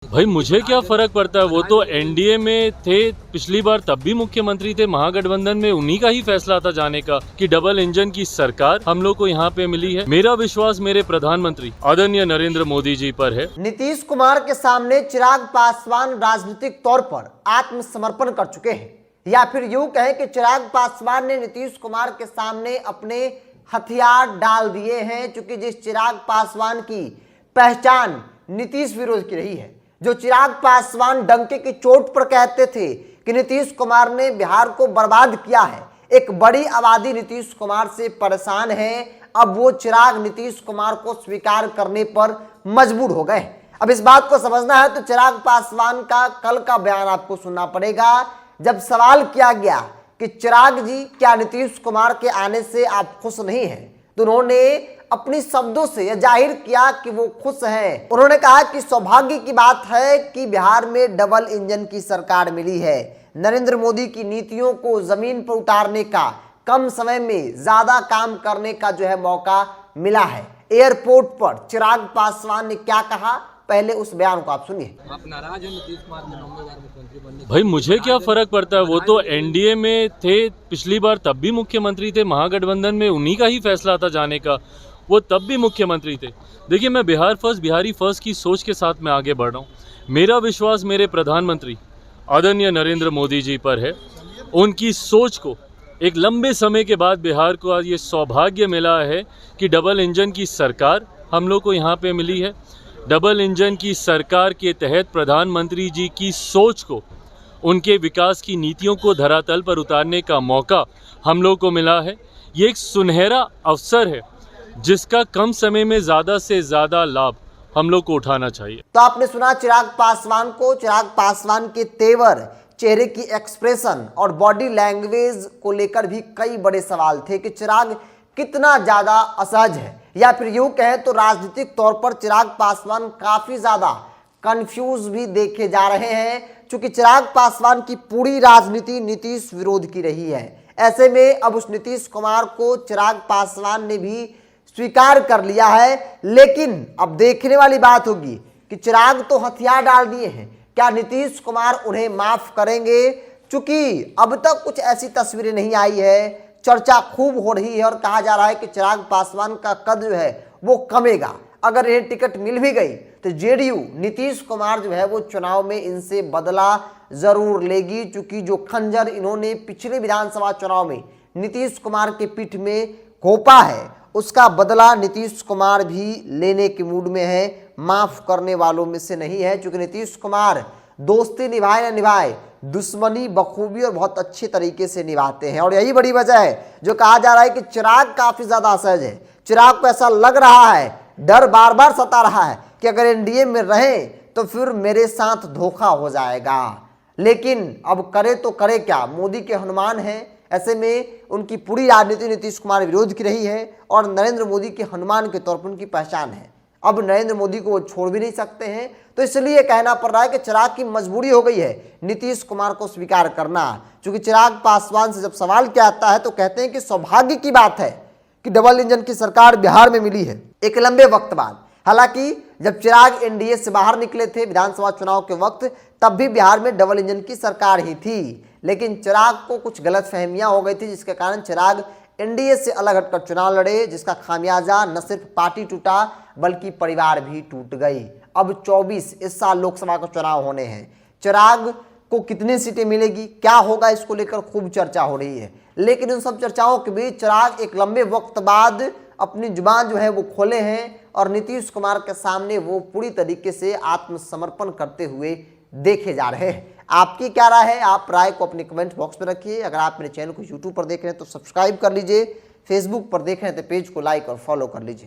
भाई मुझे क्या फर्क पड़ता है, वो तो एनडीए में थे पिछली बार, तब भी मुख्यमंत्री थे। महागठबंधन में उन्हीं का ही फैसला था जाने का कि डबल इंजन की सरकार हम लोग को यहाँ पे मिली है। मेरा विश्वास मेरे प्रधानमंत्री आदरणीय नरेंद्र मोदी जी पर है। नीतीश कुमार के सामने चिराग पासवान राजनीतिक तौर पर आत्मसमर्पण कर चुके हैं, या फिर यूं कहें कि चिराग पासवान ने नीतीश कुमार के सामने अपने हथियार डाल दिए हैं। चूंकि जिस चिराग पासवान की पहचान नीतीश विरोध की रही है, जो चिराग पासवान डंके की चोट पर कहते थे कि नीतीश कुमार ने बिहार को बर्बाद किया है, एक बड़ी आबादी नीतीश कुमार से परेशान है। अब वो चिराग नीतीश कुमार को स्वीकार करने पर मजबूर हो गए। अब इस बात को समझना है तो चिराग पासवान का कल का बयान आपको सुनना पड़ेगा। जब सवाल किया गया कि चिराग जी क्या नीतीश कुमार के आने से आप खुश नहीं हैं, तो उन्होंने अपनी शब्दों से यह जाहिर किया कि वो खुश हैं। उन्होंने कहा कि सौभाग्य की बात है कि बिहार में डबल इंजन की सरकार मिली है। नरेंद्र मोदी की नीतियों को जमीन पर उतारने का, कम समय में ज्यादा काम करने का जो है मौका मिला है। एयरपोर्ट पर चिराग पासवान ने क्या कहा, पहले उस बयान को आप सुनिए। आप नाराज हैं नीतीश कुमार के 9वें बार मुख्यमंत्री बनने? भाई मुझे क्या फर्क पड़ता है, वो तो एनडीए में थे पिछली बार, तब भी मुख्यमंत्री थे। महागठबंधन में उन्हीं का ही फैसला था जाने का, वो तब भी मुख्यमंत्री थे। देखिए, मैं बिहार फर्स्ट, बिहारी फर्स्ट की सोच के साथ मैं आगे बढ़ रहा हूँ। मेरा विश्वास मेरे प्रधानमंत्री आदरणीय नरेंद्र मोदी जी पर है। उनकी सोच को एक लंबे समय के बाद बिहार को आज ये सौभाग्य मिला है कि डबल इंजन की सरकार हम लोग को यहाँ पे मिली है। डबल इंजन की सरकार के तहत प्रधानमंत्री जी की सोच को, उनके विकास की नीतियों को धरातल पर उतारने का मौका हम लोग को मिला है। ये एक सुनहरा अवसर है जिसका कम समय में ज़्यादा से ज़्यादा लाभ हम लोग को उठाना चाहिए। तो आपने सुना चिराग पासवान को। चिराग पासवान के तेवर, चेहरे की एक्सप्रेशन और बॉडी लैंग्वेज को लेकर भी कई बड़े सवाल थे कि चिराग कितना ज्यादा असहज है, या फिर यूं कहें तो राजनीतिक तौर पर चिराग पासवान काफी ज्यादा कंफ्यूज भी देखे जा रहे हैं। क्योंकि चिराग पासवान की पूरी राजनीति नीतीश विरोध की रही है। ऐसे में अब उस नीतीश कुमार को चिराग पासवान ने भी स्वीकार कर लिया है। लेकिन अब देखने वाली बात होगी कि चिराग तो हथियार डाल दिए हैं, क्या नीतीश कुमार उन्हें माफ करेंगे? चूंकि अब तक कुछ ऐसी तस्वीरें नहीं आई है, चर्चा खूब हो रही है और कहा जा रहा है कि चिराग पासवान का कद जो है वो कमेगा। अगर इन्हें टिकट मिल भी गई तो जेडीयू नीतीश कुमार जो है वो चुनाव में इनसे बदला जरूर लेगी। चूंकि जो खंजर इन्होंने पिछले विधानसभा चुनाव में नीतीश कुमार के पीठ में घोंपा है, उसका बदला नीतीश कुमार भी लेने के मूड में है, माफ करने वालों में से नहीं है। क्योंकि नीतीश कुमार दोस्ती निभाए ना निभाए, दुश्मनी बखूबी और बहुत अच्छे तरीके से निभाते हैं। और यही बड़ी वजह है जो कहा जा रहा है कि चिराग काफी ज्यादा असहज है। चिराग को ऐसा लग रहा है, डर बार बार सता रहा है कि अगर एनडीए में रहें तो फिर मेरे साथ धोखा हो जाएगा। लेकिन अब करे तो करे क्या, मोदी के हनुमान हैं। ऐसे में उनकी पूरी राजनीति नीतीश कुमार विरोध की रही है और नरेंद्र मोदी के हनुमान के तौर पर उनकी पहचान है। अब नरेंद्र मोदी को वो छोड़ भी नहीं सकते हैं, तो इसलिए कहना पड़ रहा है कि चिराग की मजबूरी हो गई है नीतीश कुमार को स्वीकार करना। क्योंकि चिराग पासवान से जब सवाल किया जाता है तो कहते हैं कि सौभाग्य की बात है कि डबल इंजन की सरकार बिहार में मिली है एक लंबे वक्त बाद। हालांकि जब चिराग एनडीए से बाहर निकले थे विधानसभा चुनाव के वक्त, तब भी बिहार में डबल इंजन की सरकार ही थी। लेकिन चिराग को कुछ गलतफहमियां हो गई थी, जिसके कारण चिराग एनडीए से अलग हटकर चुनाव लड़े, जिसका खामियाजा न सिर्फ पार्टी टूटा बल्कि परिवार भी टूट गई। अब 24 इस साल लोकसभा का चुनाव होने हैं। चिराग को कितनी सीटें मिलेगी, क्या होगा, इसको लेकर खूब चर्चा हो रही है। लेकिन उन सब चर्चाओं के बीच चिराग एक लंबे वक्त बाद अपनी जुबान जो है वो खोले हैं और नीतीश कुमार के सामने वो पूरी तरीके से आत्मसमर्पण करते हुए देखे जा रहे हैं। आपकी क्या राय है? आप राय को अपने कमेंट बॉक्स में रखिए। अगर आप मेरे चैनल को यूट्यूब पर देख रहे हैं तो सब्सक्राइब कर लीजिए, फेसबुक पर देख रहे हैं तो पेज को लाइक और फॉलो कर लीजिए।